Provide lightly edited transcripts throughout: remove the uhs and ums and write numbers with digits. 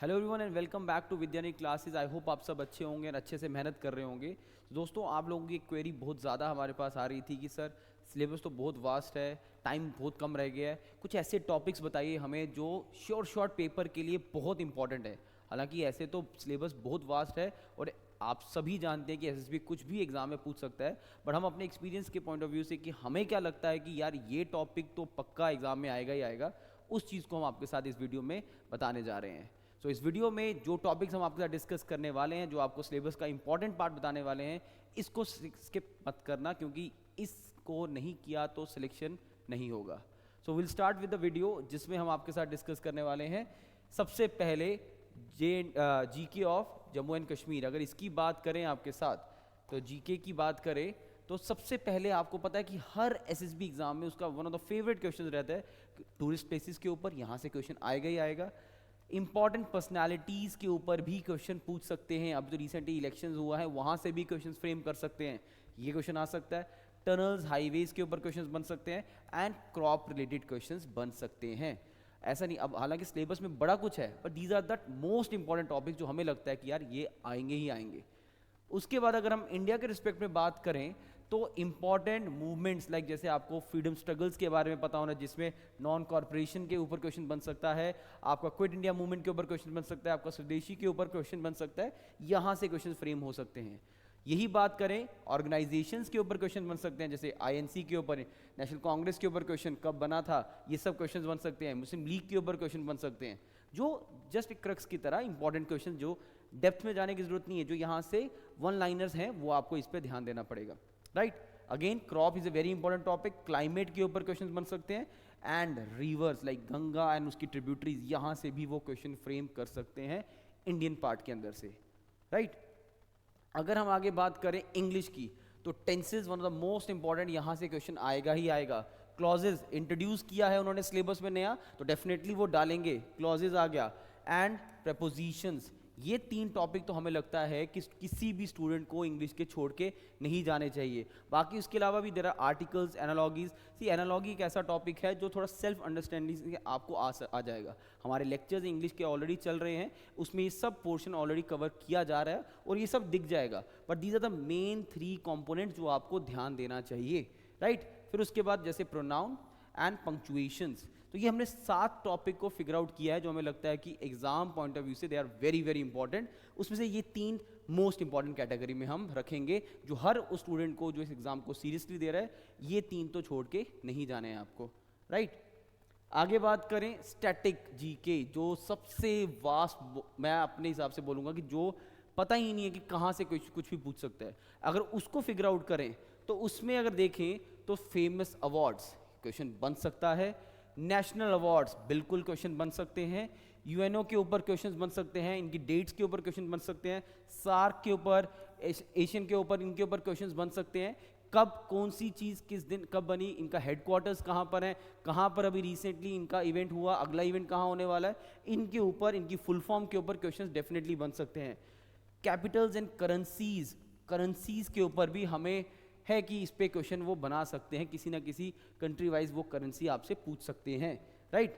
Hello everyone and welcome back to Vidyanik classes. I hope आप सब अच्छे होंगे और अच्छे से मेहनत कर रहे होंगे। दोस्तों, आप लोगों की क्वेरी बहुत ज़्यादा हमारे पास आ रही थी कि सर सिलेबस तो बहुत वास्ट है, टाइम बहुत कम रह गया है, कुछ ऐसे टॉपिक्स बताइए हमें जो शॉर्ट पेपर के लिए बहुत इंपॉर्टेंट है। हालांकि ऐसे तो सिलेबस बहुत वास्ट है और आप सभी जानते हैं कि एसएसबी कुछ भी एग्जाम में पूछ सकता है, बट हम अपने एक्सपीरियंस के पॉइंट ऑफ व्यू से कि हमें क्या लगता है कि यार ये टॉपिक तो पक्का एग्जाम में आएगा ही आएगा, उस चीज़ को हम आपके साथ इस वीडियो में बताने जा रहे हैं। तो इस वीडियो में जो टॉपिक्स हम आपके साथ डिस्कस करने वाले हैं, जो आपको सिलेबस का इंपॉर्टेंट पार्ट बताने वाले हैं, इसको स्किप मत करना, क्योंकि इसको नहीं किया तो सिलेक्शन नहीं होगा। So will start with the video जिसमें हम आपके साथ डिस्कस करने वाले हैं सबसे पहले GK of Jammu and Kashmir. अगर इसकी बात करें आपके साथ, तो जीके की बात करें तो सबसे पहले आपको पता है कि हर एसएसबी एग्जाम में उसका one of the favourite question रहता है टूरिस्ट प्लेसेस के ऊपर। यहाँ से क्वेश्चन आएगा ही आएगा। इंपॉर्टेंट पर्सनालिटीज़ के ऊपर भी क्वेश्चन पूछ सकते हैं। अब जो रिसेंटली इलेक्शंस हुआ है वहाँ से भी क्वेश्चन फ्रेम कर सकते हैं, ये क्वेश्चन आ सकता है। टनल्स हाईवेज के ऊपर क्वेश्चंस बन सकते हैं एंड क्रॉप रिलेटेड क्वेश्चंस बन सकते हैं। ऐसा नहीं, अब हालांकि सिलेबस में बड़ा कुछ है, but these are the most important topic जो हमें लगता है कि यार ये आएंगे ही आएंगे। उसके बाद अगर हम इंडिया के रिस्पेक्ट में बात करें तो इंपॉर्टेंट मूवमेंट्स लाइक जैसे आपको फ्रीडम स्ट्रगल्स के बारे में पता होना, जिसमें नॉन कॉर्पोरेशन के ऊपर क्वेश्चन बन सकता है, आपका क्विट इंडिया मूवमेंट के ऊपर क्वेश्चन बन सकता है, आपका स्वदेशी के ऊपर क्वेश्चन बन सकता है। यहाँ से क्वेश्चन फ्रेम हो सकते हैं। यही बात करें ऑर्गेनाइजेशंस के ऊपर क्वेश्चन बन सकते हैं, जैसे आईएनसी के ऊपर, नेशनल कांग्रेस के ऊपर क्वेश्चन कब बना था, ये सब क्वेश्चन बन सकते हैं। मुस्लिम लीग के ऊपर क्वेश्चन बन सकते हैं, जो जस्ट एक क्रक्स की तरह इंपॉर्टेंट क्वेश्चन, जो डेप्थ में जाने की जरूरत नहीं है, जो यहाँ से वन लाइनर्स हैं वो आपको इस पर ध्यान देना पड़ेगा। Right, again crop is a very important topic. Climate के ऊपर क्वेश्चन बन सकते हैं and reverse like Ganga and उसकी ट्रिब्यूटरीज, यहाँ से भी वो क्वेश्चन फ्रेम कर सकते हैं इंडियन पार्ट के अंदर से। राइट, अगर हम आगे बात करें इंग्लिश की, तो tenses one of the most important, यहाँ से क्वेश्चन आएगा ही आएगा। क्लॉजेज इंट्रोड्यूस किया है उन्होंने सिलेबस में नया, तो डेफिनेटली वो डालेंगे, क्लॉजेज आ गया। एंड प्रपोजिशंस, ये तीन टॉपिक तो हमें लगता है कि किसी भी स्टूडेंट को इंग्लिश के छोड़ के नहीं जाने चाहिए। बाकी उसके अलावा भी there are articles, analogies. See analogy एक ऐसा टॉपिक है जो थोड़ा सेल्फ अंडरस्टैंडिंग से आपको आ जाएगा। हमारे लेक्चर्स इंग्लिश के ऑलरेडी चल रहे हैं, उसमें ये सब पोर्शन ऑलरेडी कवर किया जा रहा है और ये सब दिख जाएगा। But these are the main 3 component जो आपको ध्यान देना चाहिए। राइट, फिर उसके बाद जैसे प्रोनाउन एंड पंक्चुएशंस, तो ये हमने 7 टॉपिक को फिगर आउट किया है जो हमें लगता है कि एग्जाम पॉइंट ऑफ व्यू से they are very very important. उसमें से ये 3 मोस्ट इंपॉर्टेंट कैटेगरी में हम रखेंगे, जो हर उस स्टूडेंट को जो इस एग्जाम को सीरियसली दे रहा है, ये 3 तो छोड़ के नहीं जाने हैं आपको। राइट, आगे बात करें स्टैटिक जीके, जो सबसे वास्ट, मैं अपने हिसाब से बोलूँगा कि जो पता ही नहीं है कि कहाँ से कुछ भी पूछ सकता है। अगर उसको फिगर आउट करें तो उसमें अगर देखें तो फेमस अवार्ड्स क्वेश्चन बन सकता है, नेशनल अवार्ड्स बिल्कुल क्वेश्चन बन सकते हैं, यूएनओ के ऊपर क्वेश्चन बन सकते हैं, इनकी डेट्स के ऊपर क्वेश्चन बन सकते हैं, सार्क के ऊपर, एशियन के ऊपर, इनके ऊपर क्वेश्चन बन सकते हैं। कब कौन सी चीज़ किस दिन कब बनी, इनका हेडक्वार्टर्स कहाँ पर है, कहाँ पर अभी रिसेंटली इनका इवेंट हुआ, अगला इवेंट कहाँ होने वाला है, इनके ऊपर, इनकी फुल फॉर्म के ऊपर क्वेश्चंस डेफिनेटली बन सकते हैं। कैपिटल्स एंड करेंसीज, करेंसीज के ऊपर भी हमें है कि इस पे क्वेश्चन वो बना सकते हैं, किसी ना किसी कंट्री वाइज वो करेंसी आपसे पूछ सकते हैं। राइट,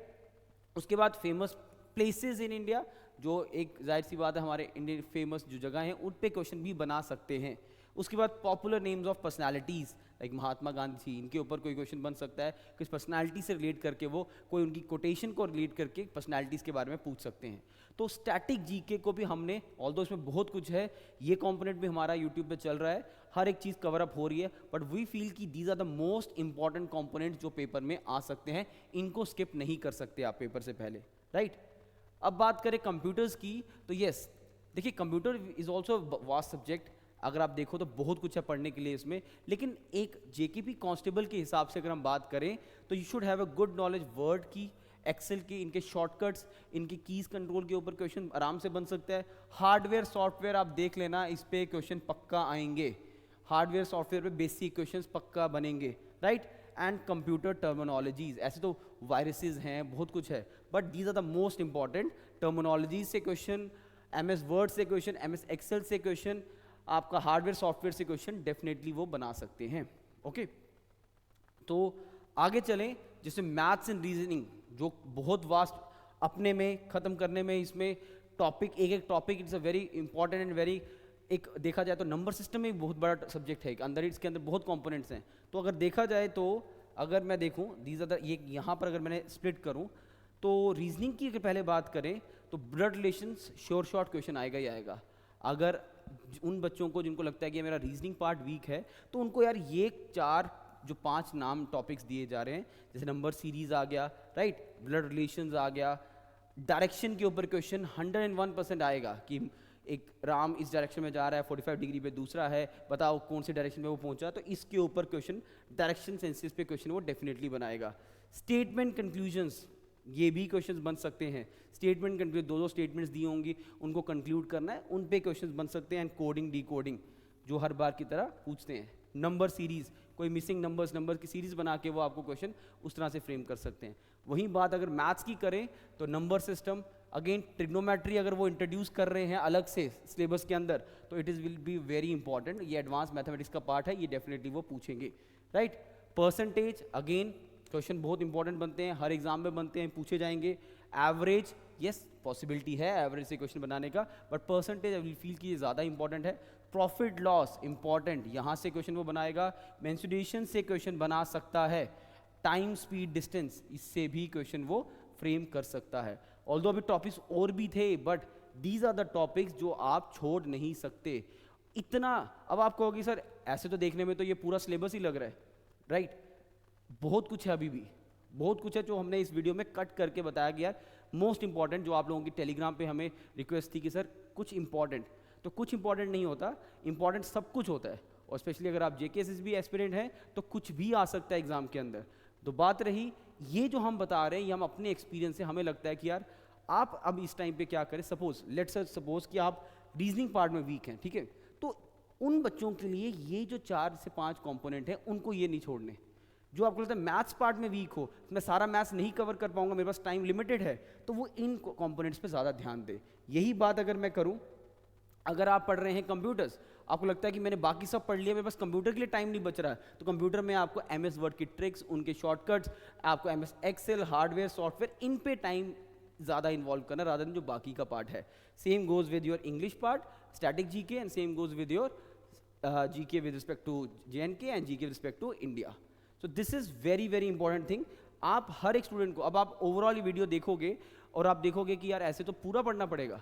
उसके बाद फेमस प्लेसेस इन इंडिया, जो एक जाहिर सी बात है हमारे इंडियन फेमस जो जगह हैं उन पे क्वेश्चन भी बना सकते हैं। उसके बाद popular names of personalities like Mahatma Gandhi, इनके ऊपर कोई क्वेश्चन बन सकता है, किस पर्सनालिटी से रिलेट करके वो कोई उनकी कोटेशन को रिलेट करके पर्सनालिटीज़ के बारे में पूछ सकते हैं। तो स्टैटिक जीके को भी हमने, ऑल्दो इसमें बहुत कुछ है, ये कंपोनेंट भी हमारा यूट्यूब पे चल रहा है, हर एक चीज़ कवर अप हो रही है, बट वी फील कि these are the most important component जो पेपर में आ सकते हैं, इनको स्किप नहीं कर सकते आप पेपर से पहले। राइट, अब बात करें कंप्यूटर्स की, तो यस देखिए computer is also vast subject. अगर आप देखो तो बहुत कुछ है पढ़ने के लिए इसमें, लेकिन एक जेकेपी कांस्टेबल के हिसाब से अगर हम बात करें तो you should have a good knowledge word की, एक्सेल की, इनके शॉर्टकट्स, इनके कीज कंट्रोल के ऊपर क्वेश्चन आराम से बन सकता है। हार्डवेयर सॉफ्टवेयर आप देख लेना, इस पे क्वेश्चन पक्का आएंगे, हार्डवेयर सॉफ्टवेयर पे बेसिक क्वेश्चंस पक्का बनेंगे। राइट, एंड कंप्यूटर टर्मिनोलॉजीज, ऐसे तो वायरसेस हैं, बहुत कुछ है, but these are the most important. Terminologies से क्वेश्चन, एमएस वर्ड से क्वेश्चन, एमएस एक्सेल से क्वेश्चन, आपका हार्डवेयर सॉफ्टवेयर से क्वेश्चन डेफिनेटली वो बना सकते हैं। ओके, तो आगे चलें, जैसे मैथ्स एंड रीजनिंग जो बहुत वास्ट, अपने में ख़त्म करने में इसमें टॉपिक, एक एक topic it's a very important and very, एक देखा जाए तो नंबर सिस्टम में एक बहुत बड़ा सब्जेक्ट है, एक अंदर इसके अंदर बहुत कंपोनेंट्स हैं। तो अगर देखा जाए तो अगर मैं देखूं दीज आर द, ये यहाँ पर अगर मैंने स्प्लिट करूं तो रीजनिंग की अगर पहले बात करें तो blood relations sure short question आएगा ही आएगा। अगर उन बच्चों को जिनको लगता है कि मेरा रीजनिंग पार्ट वीक है तो उनको यार ये 4 जो 5 नाम टॉपिक्स दिए जा रहे हैं, जैसे नंबर सीरीज आ गया, राइट, ब्लड रिलेशंस आ गया, डायरेक्शन के ऊपर क्वेश्चन 101% आएगा कि एक राम इस डायरेक्शन में जा रहा है 45 डिग्री पे, दूसरा है बताओ कौन सी डायरेक्शन में वो पहुंचा, तो इसके ऊपर क्वेश्चन डायरेक्शन सेंसेस पे क्वेश्चन वो डेफिनेटली बनाएगा। स्टेटमेंट कंक्लूजन्स, ये भी क्वेश्चंस बन सकते हैं। स्टेटमेंट कंक्लूड, दो स्टेटमेंट्स दी होंगी उनको कंक्लूड करना है, उन पे क्वेश्चंस बन सकते हैं। एंड कोडिंग डी कोडिंग जो हर बार की तरह पूछते हैं। नंबर सीरीज, कोई मिसिंग नंबर की सीरीज बना के वो आपको क्वेश्चन उस तरह से फ्रेम कर सकते हैं। वहीं बात अगर मैथ्स की करें तो नंबर सिस्टम, अगेन ट्रिग्नोमेट्री अगर वो इंट्रोड्यूस कर रहे हैं अलग से सिलेबस के अंदर तो it is will be very important, ये एडवांस मैथमेटिक्स का पार्ट है, ये डेफिनेटली वो पूछेंगे, राइट। परसेंटेज, अगेन क्वेश्चन बहुत इंपॉर्टेंट बनते हैं, हर एग्जाम में बनते हैं, पूछे जाएंगे। एवरेज, यस पॉसिबिलिटी है एवरेज से क्वेश्चन बनाने का, but percentage I will feel कि ये ज़्यादा इंपॉर्टेंट है। प्रॉफिट लॉस इंपॉर्टेंट, यहाँ से क्वेश्चन वो बनाएगा। मेंसुरेशन से क्वेश्चन बना सकता है। टाइम स्पीड डिस्टेंस, इससे भी क्वेश्चन वो फ्रेम कर सकता है। ऑल्दो अभी टॉपिक्स और भी थे but these are the topics जो आप छोड़ नहीं सकते। इतना, अब आप कहोगे सर ऐसे तो देखने में तो ये पूरा सिलेबस ही लग रहा है, राइट, बहुत कुछ है, अभी भी बहुत कुछ है जो हमने इस वीडियो में कट करके बताया गया। मोस्ट इंपॉर्टेंट जो आप लोगों की टेलीग्राम पे हमें रिक्वेस्ट थी कि सर कुछ इंपॉर्टेंट, तो कुछ इंपॉर्टेंट नहीं होता, इंपॉर्टेंट सब कुछ होता है। और स्पेशली अगर आप जेकेएसएसबी एस्पिरेंट हैं तो कुछ भी आ सकता है एग्जाम के अंदर। तो बात रही ये जो हम बता रहे हैं ये हम अपने एक्सपीरियंस से, हमें लगता है कि यार आप अब इस टाइम पे क्या करें, सपोज कि आप रीजनिंग पार्ट में वीक हैं, ठीक है, तो उन बच्चों के लिए ये जो 4 से 5 कंपोनेंट हैं उनको ये नहीं छोड़ने। जो आपको लगता है मैथ्स पार्ट में वीक हो, मैं सारा मैथ्स नहीं कवर कर पाऊंगा, मेरे पास टाइम लिमिटेड है, तो वो इन कंपोनेंट्स पे ज़्यादा ध्यान दे। यही बात अगर मैं करूं, अगर आप पढ़ रहे हैं कंप्यूटर्स, आपको लगता है कि मैंने बाकी सब पढ़ लिया, मेरे पास कंप्यूटर के लिए टाइम नहीं बच रहा है, तो कंप्यूटर में आपको एमएस वर्ड की ट्रिक्स, उनके शॉर्टकट्स, आपको एमएस एक्सेल, हार्डवेयर, सॉफ्टवेयर, इन पे टाइम ज़्यादा इन्वॉल्व करना रादर देन जो बाकी का पार्ट है। Same goes with your English part, static GK, and same goes with your GK with respect to J and K and GK with respect to India. So this is very very important thing. आप हर एक student को, अब आप overall video देखोगे और आप देखोगे कि यार ऐसे तो पूरा पढ़ना पड़ेगा,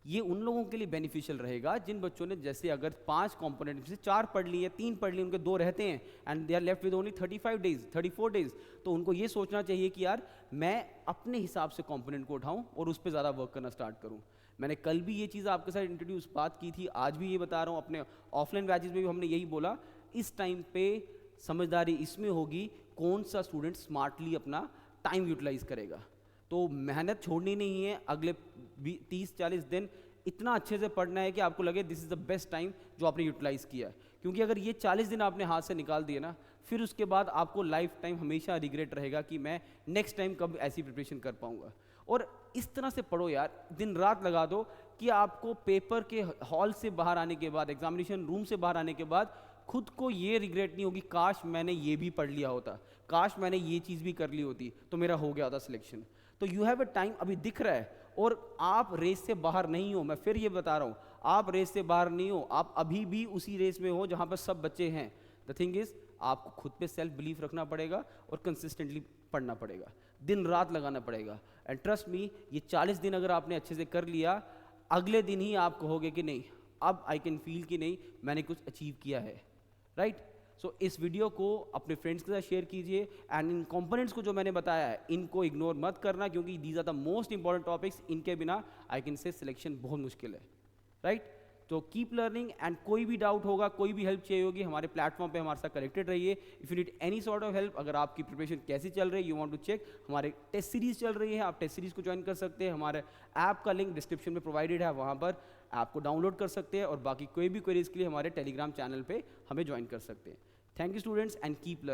ये उन लोगों के लिए बेनिफिशियल रहेगा जिन बच्चों ने जैसे अगर 5 कंपोनेंट में से 4 पढ़ लिए, 3 पढ़ लिए, उनके 2 रहते हैं and they are left with only 35 days 34 days, तो उनको ये सोचना चाहिए कि यार मैं अपने हिसाब से कंपोनेंट को उठाऊं और उस पर ज़्यादा वर्क करना स्टार्ट करूं। मैंने कल भी ये चीज़ आपके साथ इंट्रोड्यूस बात की थी, आज भी ये बता रहा हूँ, अपने ऑफलाइन बैचेज में भी हमने यही बोला। इस टाइम पे समझदारी इसमें होगी कौन सा स्टूडेंट स्मार्टली अपना टाइम यूटिलाइज करेगा। तो मेहनत छोड़नी नहीं है, अगले 30-40 दिन इतना अच्छे से पढ़ना है कि आपको लगे this is the best time जो आपने यूटिलाइज़ किया है। क्योंकि अगर ये 40 दिन आपने हाथ से निकाल दिए ना, फिर उसके बाद आपको लाइफ टाइम हमेशा रिग्रेट रहेगा कि मैं नेक्स्ट टाइम कब ऐसी प्रिपरेशन कर पाऊंगा। और इस तरह से पढ़ो यार, दिन रात लगा दो कि आपको पेपर के हॉल से बाहर आने के बाद, एग्जामिनेशन रूम से बाहर आने के बाद खुद को ये रिग्रेट नहीं होगी काश मैंने ये भी पढ़ लिया होता, काश मैंने ये चीज़ भी कर ली होती तो मेरा हो गया होता सिलेक्शन। तो यू हैव अ टाइम, अभी दिख रहा है, और आप रेस से बाहर नहीं हो। मैं फिर ये बता रहा हूँ, आप रेस से बाहर नहीं हो, आप अभी भी उसी रेस में हो जहाँ पर सब बच्चे हैं। द थिंग इज आपको खुद पे सेल्फ बिलीफ रखना पड़ेगा और कंसिस्टेंटली पढ़ना पड़ेगा, दिन रात लगाना पड़ेगा। एंड ट्रस्ट मी, ये 40 दिन अगर आपने अच्छे से कर लिया, अगले दिन ही आप कहोगे कि नहीं अब आई कैन फील कि नहीं मैंने कुछ अचीव किया है, राइट। सो इस वीडियो को अपने फ्रेंड्स के साथ शेयर कीजिए एंड इन कंपोनेंट्स को जो मैंने बताया है इनको इग्नोर मत करना, क्योंकि these are the most important topics. इनके बिना आई कैन से सिलेक्शन बहुत मुश्किल है, राइट। तो कीप लर्निंग एंड कोई भी डाउट होगा, कोई भी हेल्प चाहिए होगी, हमारे प्लेटफॉर्म पे हमारे साथ कनेक्टेड रहिए। If you need any sort of help, अगर आपकी प्रिपरेशन कैसी चल रही है, यू वांट टू चेक, हमारे टेस्ट सीरीज चल रही है, आप टेस्ट सीरीज को ज्वाइन कर सकते हैं। हमारे ऐप का लिंक डिस्क्रिप्शन में प्रोवाइडेड है, वहाँ पर ऐप को डाउनलोड कर सकते हैं और बाकी कोई भी क्वेरीज के लिए हमारे टेलीग्राम चैनल पर हमें ज्वाइन कर सकते हैं। Thank you students and keep learning.